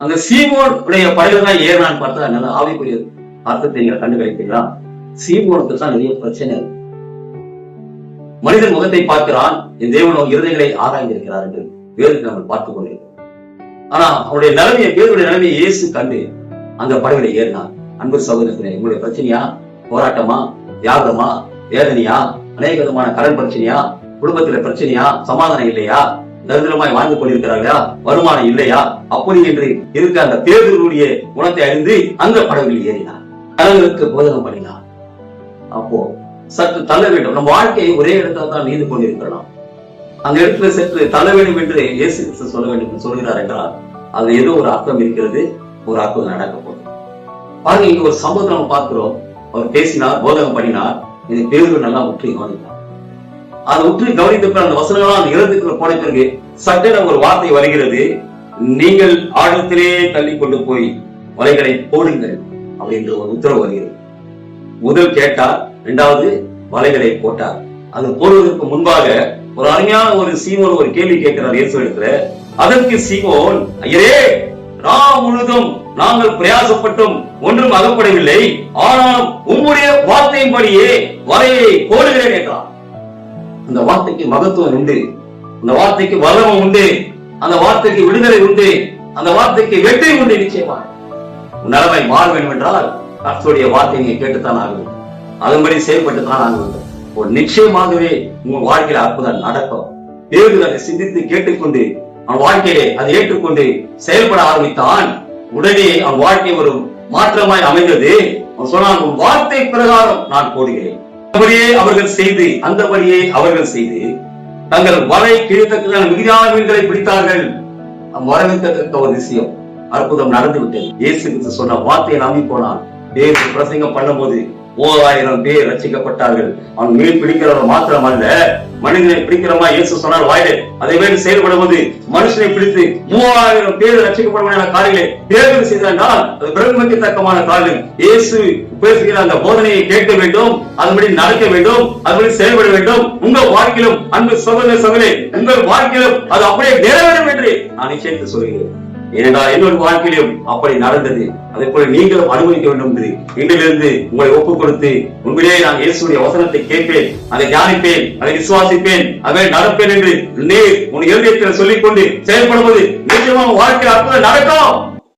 அந்த சீமோன் உடைய படகுல தான் ஏறினான்னு பார்த்தா நல்ல ஆவிக்குரிய அர்த்தத்தை நீங்க கண்டுகளிப்பீங்களா? சீமோனுக்கு தான் நிறைய பிரச்சனை. மனிதன் முகத்தை பார்க்கிறான், என் தேவனோ இருதயங்களை ஆராய்ந்திருக்கிறார் என்று வேதத்தை நம்ம பார்த்துக் கொண்டிருக்கிறோம். ஆனா அவருடைய நிலைமையை, பேருடைய நிலைமையை இயேசு கண்டு அந்த படகுல ஏறினார். அன்பு சகோதரர்களே, உங்களுடைய பிரச்சனையா, போராட்டமா, தியாகமா, வேதனையா, அநேக விதமான கடன் பிரச்சனையா, குடும்பத்துல பிரச்சனையா, சமாதானம் இல்லையா, தரித்திரமாய் வாழ்ந்து கொண்டிருக்கிறார்களா, வருமானம் இல்லையா, அப்படி என்று இருக்க அந்த பேருடைய குணத்தை அறிந்து அந்த படகுகளில் ஏறினார். கடவுளுக்கு போதகம் பண்ணினார். அப்போ சற்று தள்ள வேண்டும். நம்ம வாழ்க்கையை ஒரே இடத்துல தான் நீந்து கொண்டிருக்கலாம். அந்த இடத்துல சற்று தள்ள வேண்டும் என்று இயேசு கிறிஸ்து சொல்ல வேண்டும் என்று சொல்கிறார் என்றால் அது ஏதோ ஒரு அர்த்தம் இருக்கிறது, ஒரு அர்த்தம் நடக்க போகுது. பாருங்க, இங்க ஒரு சம்பவத்தை நம்ம பார்க்கிறோம். அவர் பேசினார், போதகம் பண்ணினார். இது பேரு நல்லா உற்று கவனித்தார். அதை உற்று கவனித்த அந்த வசனங்களா அந்த இடத்துக்குள்ள போன பிறகு சட்டென ஒரு வார்த்தை வருகிறது, நீங்கள் ஆழத்திலே தள்ளி கொண்டு போய் வலைகளை போடுங்கள் அப்படின்ற ஒரு உத்தரவு வருகிறது. முதல் கேட்டார், இரண்டாவது வலைகளை போட்டார். அது போடுவதற்கு முன்பாக ஒரு அருமையான ஒரு சீமோன் ஒரு கேள்வி கேட்கிறார் இயேசு இடத்துல. அதற்கு சீமோன், ஐயரே, நாம் முழுதும் நாங்கள் பிரயாசப்பட்டும் ஒன்றும் அகப்படவில்லை, ஆனால் உம்முடைய வார்த்தையின்படியே வலையை போடுகிறேன் என்றார். அந்த வார்த்தைக்கு மகத்துவம் உண்டு, அந்த வார்த்தைக்கு வல்லமை உண்டு, அந்த வார்த்தைக்கு விடுதலை உண்டு, அந்த வார்த்தைக்கு வெற்றி உண்டு. நிச்சயமா நிலைமை மாற வேண்டும் என்றால் கர்த்தருடைய வார்த்தையை நீங்க கேட்டுத்தான் ஆகும், அதன்படி செயல்பட்டுத்தான் ஆகும். ஒரு நிச்சயமாகவே உங்க வாழ்க்கையில அற்புதம் நடக்கும். தேவர்கள் அதை சிந்தித்து கேட்டுக்கொண்டு அவன் வாழ்க்கையிலே அதை ஏற்றுக்கொண்டு செயல்பட ஆரம்பித்தான். உடனே அவன் வாழ்க்கை ஒரு மாற்றமாய் அமைந்தது. அவன் சொன்னான், வார்த்தை பிரகாரம் நான் போடுகிறேன். அப்படியே அவர்கள் செய்து, அந்தபடியே அவர்கள் செய்து தங்கள் வலை கிழித்தக்க மிகுதியான மீன்களை பிடித்தார்கள். வரவேற்கத்தக்க ஒரு விஷயம், அற்புதம் நடந்து விட்டது. இயேசு கிறிஸ்து சொன்ன வார்த்தையை நம்பி போனான். தேவ பிரசங்கம் பண்ணும் போது 3000 பேர் ரட்சிக்கப்பட்டார்கள். அவன் மீன் பிடிக்கிறவர் மாத்திரம் அல்ல, மனிதனை பிடிக்கிறமா இயேசு சொன்னார் வாயிலே. அதை வேறு செயல்படும் போது மனுஷனை பிடித்து 3000 பேர் ரட்சிக்கப்படுமான காரியங்களை தேர்வு செய்தால் அது பிரமிக்கத்தக்கமான காரியம். இயேசு பேசுகிற அந்த போதனையை கேட்க வேண்டும், அதன்படி நடக்க வேண்டும், அதன்படி செயல்பட வேண்டும். உங்கள் வாழ்க்கையிலும் அன்பு சகோதர சகோதரே, உங்கள் வாழ்க்கையிலும் அது அப்படியே நிறைவேறும் என்று நான் நிச்சயத்தை சொல்கிறேன். ஏனென்றால் என்னோட வாழ்க்கையிலும் அப்படி நடந்தது. அதை போல நீங்களும் அனுபவிக்க வேண்டும் என்று இன்றிலிருந்து உங்களை ஒப்புக் கொடுத்து உண்மையிலே நான் இயேசுடைய வசனத்தை கேட்பேன், அதை தியானிப்பேன், அதை விசுவாசிப்பேன், அதை நடப்பேன் என்று நீர் உன் இருதயத்தில் சொல்லிக் கொண்டு செயல்படுவது நிச்சயமாக வாழ்க்கையில் அற்புதம் நடக்கும்.